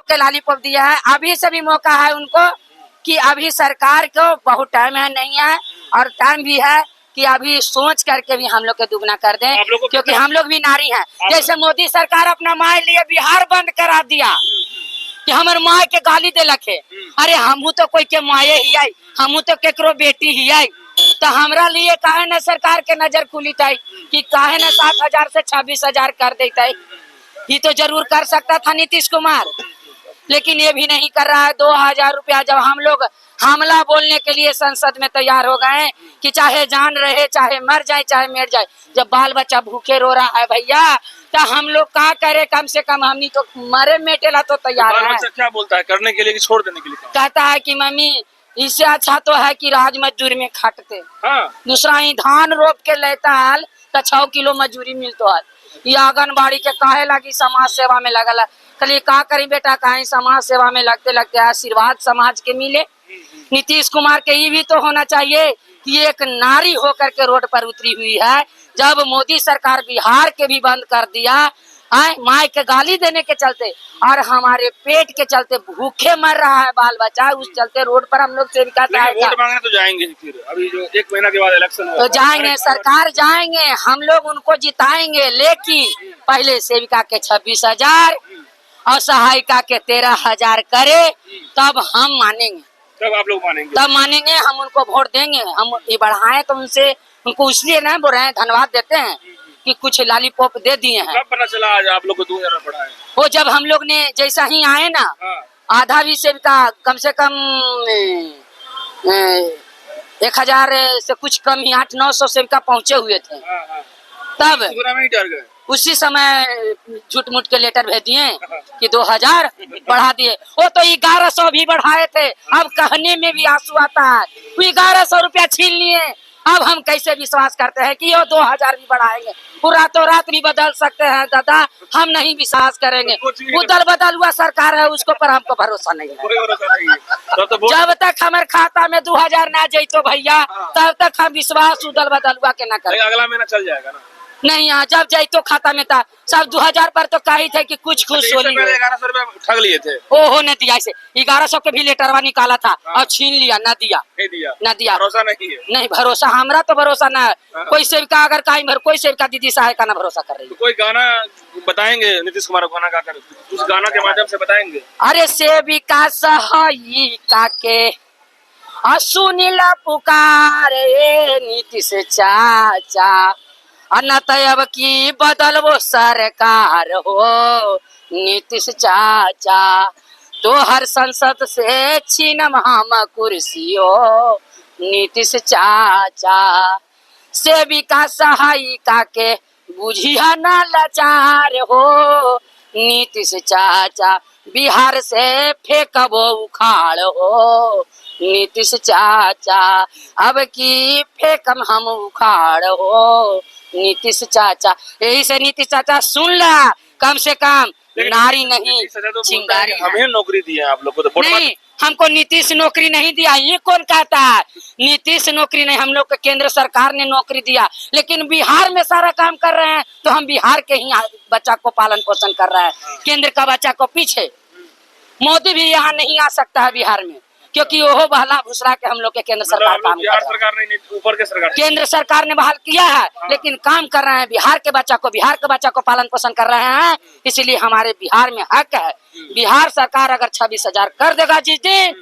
के लॉलीपॉप दिया है। अभी से भी मौका है उनको कि अभी सरकार को बहुत टाइम है नहीं है और टाइम भी है कि अभी सोच करके भी हम लोग के दुगना कर दें, क्योंकि हम लोग भी नारी हैं। जैसे मोदी सरकार अपना माए लिए बिहार बंद करा दिया कि हमारे माँ के गाली दे लखे, अरे हमू तो कोई के माए ही आई, हमू तो केकरो बेटी ही आई, तो हमरा लिए काहे न सरकार के नजर खुली था कि काहे न 7,000 से 26,000 कर देता है। ये तो जरूर कर सकता था नीतीश कुमार, लेकिन ये भी नहीं कर रहा है। 2,000 रुपया जब हम लोग हमला बोलने के लिए संसद में तैयार हो गए कि चाहे जान रहे, चाहे मर जाए, चाहे मर जाए, जब बाल बच्चा भूखे रो रहा है भैया, तो हम लोग क्या करे? कम से कम हमनी तो मरे मेटेला तो तैयार है। क्या बोलता है करने के लिए कि छोड़ देने के लिए? कहता है कि मम्मी इससे अच्छा तो है कि राज मजदूरी में खटते। हाँ। दूसरा ही धान रोप के लेता है तो 6 किलो मजदूरी मिलता है। ये आंगनबाड़ी के काहे लगी समाज सेवा में लगल है। कल का करी बेटा, काहे समाज सेवा में लगते लगते आशीर्वाद समाज के मिले। नीतीश कुमार के ये भी तो होना चाहिए कि एक नारी होकर के रोड पर उतरी हुई है। जब मोदी सरकार बिहार के भी बंद कर दिया, माँ के गाली देने के चलते और हमारे पेट के चलते भूखे मर रहा है बाल बच्चा, उस चलते रोड पर हम लोग सेविका वोट मांगने तो जाएंगे फिर अभी जो 1 महीना के बाद इलेक्शन तो जाएंगे, सरकार जाएंगे, हम लोग उनको जिताएंगे, लेकिन पहले सेविका के 26,000 और सहायिका के 13,000 करे तब हम मानेंगे। तब आप लोग मानेंगे? तब मानेंगे, हम उनको वोट देंगे। हम ये बढ़ाएं तो उनसे उनको इसलिए नहीं बोल रहे हैं, धन्यवाद देते हैं कि कुछ लॉलीपॉप दे दिए हैं। कब पता चला आज आप लोग को 2,000 बढ़ा है? वो जब हम लोग ने जैसा ही आए ना, आधा भी सेविका कम से कम 1,000 से कुछ कम ही 800-900 सेविका पहुंचे हुए थे। तब उसी समय झूठ मूठ के लेटर भेज दिए कि 2,000 बढ़ा दिए। वो तो 1,100 भी बढ़ाए थे। अब कहने में भी आंसू आता है, 1,100 रुपया छीन लिए। अब हम कैसे विश्वास करते हैं कि ये 2,000 भी बढ़ाएंगे? वो रातों रात भी बदल सकते हैं दादा, हम नहीं विश्वास करेंगे। उदल बदल हुआ सरकार है, उसको पर हमको भरोसा नहीं है। जब तक हमारे खाता में 2,000 ना जाइतो भैया, तब तक हम विश्वास उदल बदल हुआ के न करें। अगला महीना चल जाएगा ना? नहीं, जब जाइतो खाता में था सब 2,000 पर तो कही थे कि कुछ खुश हो। 1,100 रुपया ठग लिए थे। ओहो न दिया, ऐसे 1,100 के भी लेटरवा निकाला था और छीन लिया, न दिया। न दिया, भरोसा नहीं है। नहीं भरोसा, हमरा तो भरोसा न है। कोई सेविका अगर कोई सेविका दीदी सहायता न भरोसा कर रही है। तो कोई गाना बताएंगे नीतीश कुमार गाना गा कर, उस गाना के माध्यम से बताएंगे। अरे सेविका सहायिका के सुनीला पुकारे नीतीश चाचा, अनतयब की बदल वो सरकार हो नीतीश चाचा, तो हर संसद से छीनम हम कुर्सी हो नीतीश चाचा, सेविका सहायिका के बुझिया न लाचार हो नीतीश चाचा, बिहार से फेंकबो उखाड़ हो नीतीश चाचा, अब की फेंकम हम उखाड़ हो नीतीश चाचा। यही से नीतीश चाचा सुन ला, कम से कम नारी नहीं चिंगारी। हमें नौकरी दी है आप लोग को तो नहीं, हमको नीतीश नौकरी नहीं दिया। ये कौन कहता है नीतीश नौकरी नहीं? हम लोग को केंद्र सरकार ने नौकरी दिया, लेकिन बिहार में सारा काम कर रहे हैं तो हम बिहार के ही बच्चा को पालन पोषण कर रहे हैं, केंद्र का बच्चा को पीछे। मोदी भी यहाँ नहीं आ सकता है बिहार में, क्योंकि वो बहला भुसरा के हम लोग के केंद्र सरकार काम कर सरकार नहीं, ऊपर के सरकार, केंद्र सरकार ने बहाल किया है, लेकिन काम कर रहे हैं बिहार के बच्चा को पालन पोषण कर रहे हैं। इसलिए हमारे बिहार में हक है। बिहार सरकार अगर 26,000 कर देगा जिस दिन,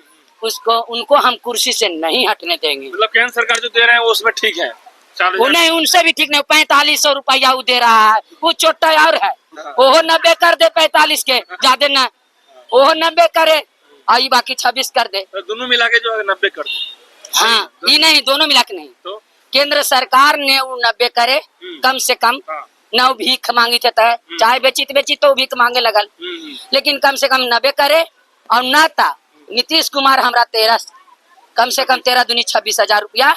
उसको उनको हम कुर्सी से नहीं हटने देंगे। मतलब केंद्र सरकार जो दे रहे हैं वो उसमें ठीक है? वो नहीं, उनसे भी ठीक नहीं। 4500 रुपया वो दे रहा है, वो छोटा और है। वो 90 कर दे, 45 के ज्यादा न, वो 90 करे आई, बाकी 26 कर दे। तो दोनों मिला के जो है 90 कर दे। हाँ, ये नहीं, दोनों मिला के नहीं। तो केंद्र सरकार ने वो 90 करे, कम से कम। न भीख मांगी थे, चाहे बेची तो भीख मांगे लगल, लेकिन कम से कम 90 करे। और न था नीतीश कुमार हमरा 13, कम से कम 13 दूनी 26,000 रुपया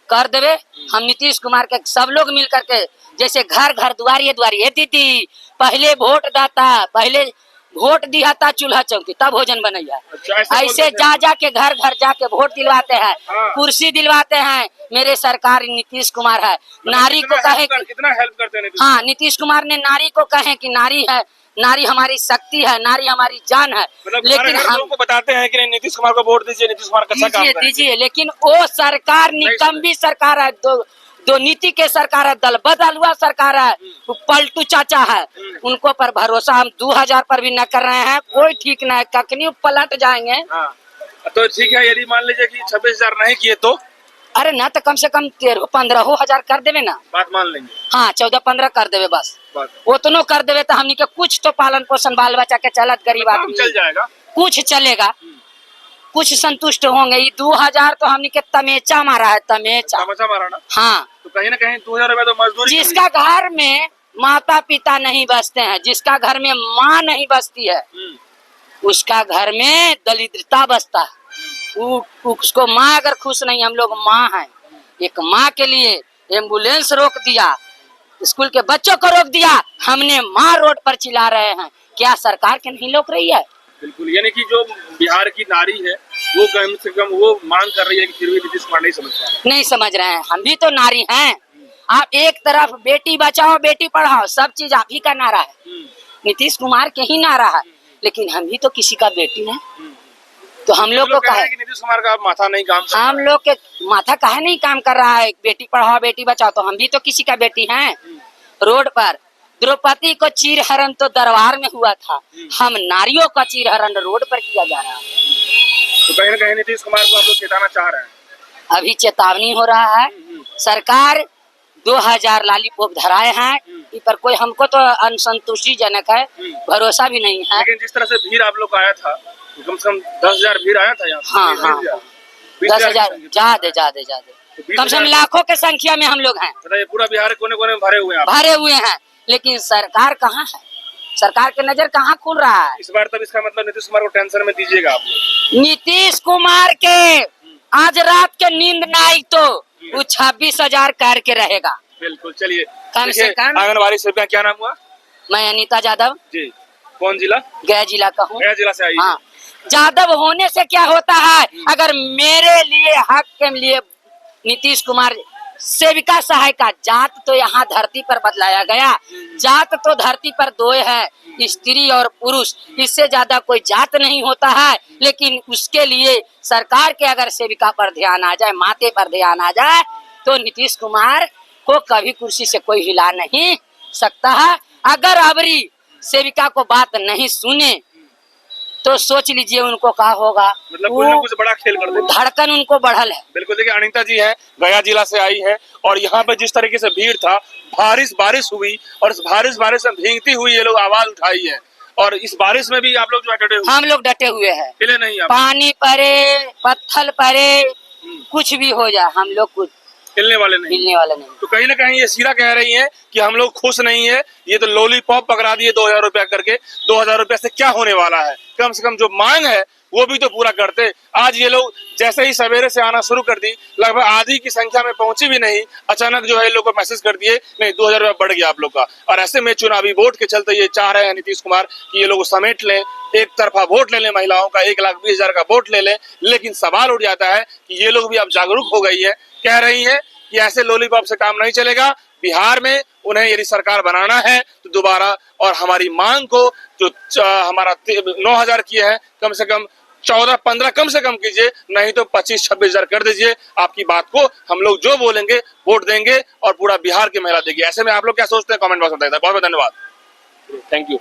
कर देवे। हम नीतीश कुमार के सब लोग मिल करके, जैसे घर घर दुआरिये दीदी, पहले वोट दाता, पहले वोट दिया था चूल्हा चौकी तब भोजन बनैया। ऐसे जा के घर घर जाके वोट दिलवाते हैं, कुर्सी दिलवाते हैं। मेरे सरकार नीतीश कुमार है। नारी को कहे कितना हेल्प करते हैं? हाँ, नीतीश कुमार ने नारी को कहे कि नारी है, नारी हमारी शक्ति है, नारी हमारी जान है। मतलब लेकिन हम लोगों को बताते हैं कि नहीं नीतीश कुमार को वोट दीजिए, नीतीश कुमार अच्छा काम दीजिए करेंगे। दीजिए, लेकिन वो सरकार निकम्मी सरकार है, दो नीति के सरकार है, दल बदल हुआ सरकार है, वो पलटू चाचा है। उनको पर भरोसा हम 2000 पर भी न कर रहे हैं, कोई ठीक न है, कखनी पलट जाएंगे। हाँ, तो ठीक है, यदि मान लीजिए कि 26,000 नहीं किए तो अरे ना तो कम से कम 13-15 हजार कर देवे ना। बात मान लेंगे। हाँ 14-15 कर देवे बस, बात उतनो कर देवे तो हमनी के कुछ तो पालन पोषण बाल बच्चा के चलत, गरीब काम आदमी चल जाएगा। कुछ चलेगा, कुछ संतुष्ट होंगे। ये 2000 तो हमनी के तमेचा मारा है, तमेचा। तमाचा मारा ना, हाँ, तो कहीं ना कहीं 2000 रुपया तो मजदूरी जिसका घर में माता पिता नहीं बसते हैं, जिसका घर में माँ नहीं बसती है, उसका घर में दरिद्रता बसता है। उसको माँ अगर खुश नहीं, हम लोग माँ हैं, एक माँ के लिए एम्बुलेंस रोक दिया, स्कूल के बच्चों को रोक दिया, हमने माँ रोड पर चिल्ला रहे हैं, क्या सरकार के नहीं रोक रही है? बिल्कुल, यानी कि जो बिहार की नारी है वो कम से कम वो मांग कर रही है कि फिर भी नीतीश कुमार नहीं समझ पा रहे। नहीं समझ रहे हैं, हम भी तो नारी हैं। आप एक तरफ बेटी बचाओ बेटी पढ़ाओ सब चीज आप ही का नारा है, नीतीश कुमार के ही नारा है, लेकिन हम भी तो किसी का बेटी हैं। तो हम लोग को कह रहे कहे हैं कि नीतीश कुमार का माथा नहीं काम कर हम लोग के माथा काहे नहीं काम कर रहा है, बेटी पढ़ाओ बेटी बचाओ, तो हम भी तो किसी का बेटी हैं। रोड पर द्रौपदी को चीरहरण तो दरबार में हुआ था, हम नारियों का चीरहरण रोड पर किया जा रहा है। तो कहीं ना कहीं नीतीश कुमार को आप लोग चेताना चाह रहे हैं। अभी चेतावनी हो रहा है, सरकार 2000 लालीपॉप धराए हैं, इ पर कोई हमको तो असंतुष्टिजनक है, भरोसा भी नहीं है। लेकिन जिस तरह से भीड़ आप लोग का आया था, कम से कम 10,000 भीड़ आया था यहाँ। हाँ हाँ 10,000 ज्यादा कम से कम लाखों के संख्या में हम लोग हैं, बताइए, पूरा बिहार के कोने कोने में भरे हुए हैं आप। भरे हुए हैं, लेकिन सरकार कहाँ है? सरकार के नजर कहाँ खुल रहा है? इस बार तब इसका मतलब नीतीश कुमार को टेंशन में दीजिएगा आप लोग। नीतीश कुमार के आज रात के नींद ना आई तो वो 26,000 करके रहेगा। बिल्कुल, चलिए कम से कम। आंगनबाड़ी सेविका क्या नाम हुआ? मैं अनीता यादव, जी, कौन जिला? गया जिला का हूँ। गया जिला से आई। हाँ, यादव होने से क्या होता है, अगर मेरे लिए हक के लिए नीतीश कुमार सेविका सहायिका, जात तो यहाँ धरती पर बदलाया गया, जात तो धरती पर दो है, स्त्री और पुरुष, इससे ज्यादा कोई जात नहीं होता है। लेकिन उसके लिए सरकार के अगर सेविका पर ध्यान आ जाए, माते पर ध्यान आ जाए, तो नीतीश कुमार को कभी कुर्सी से कोई हिला नहीं सकता है। अगर अबरी सेविका को बात नहीं सुने तो सोच लीजिए उनको क्या होगा। मतलब कोई ना कुछ बड़ा खेल कर देंगे। धड़कन उनको बढ़ल है। बिल्कुल, देखिए अनीता जी है, गया जिला से आई है, और यहाँ पे जिस तरीके से भीड़ था, बारिश हुई, और इस बारिश में भीगती हुई ये लोग आवाज उठाई है, और इस बारिश में भी आप लोग जो है डटे हुए। हम लोग डटे हुए हैं, हिले नहीं आप? पानी पड़े पत्थर पड़े कुछ भी हो जाए, हम लोग कुछ हिलने वाले नहीं। हिलने वाले नहीं। तो कहीं ना कहीं ये सीधा कह रही है कि हम लोग खुश नहीं है, ये तो लॉलीपॉप पकड़ा दिए 2000 रुपया करके, 2000 रुपया से क्या होने वाला है? कम से कम जो मांग है वो भी तो पूरा करते। आज ये लोग जैसे ही सवेरे से आना शुरू कर दी, लगभग आधी की संख्या में पहुंची भी नहीं, अचानक जो है लोग को मैसेज कर दिए नहीं 2000 रुपया बढ़ गया आप लोग का। और ऐसे में चुनावी वोट के चलते ये चाह रहे हैं नीतीश कुमार कि ये लोग समेट लें, एक तरफा वोट ले लें, महिलाओं का 1,20,000 का वोट ले लें। लेकिन सवाल उठ जाता है कि ये लोग भी अब जागरूक हो गई है, कह रही है कि ऐसे लॉलीपॉप से काम नहीं चलेगा। बिहार में उन्हें यदि सरकार बनाना है तो दोबारा, और हमारी मांग को जो हमारा 9,000 किए हैं, कम से कम 14-15 कम से कम कीजिए, नहीं तो 25-26,000 कर दीजिए। आपकी बात को हम लोग जो बोलेंगे वोट देंगे, और पूरा बिहार की महिला देगी। ऐसे में आप लोग क्या सोचते हैं? कमेंट बॉक्स में बताइए। बहुत बहुत धन्यवाद, थैंक यू।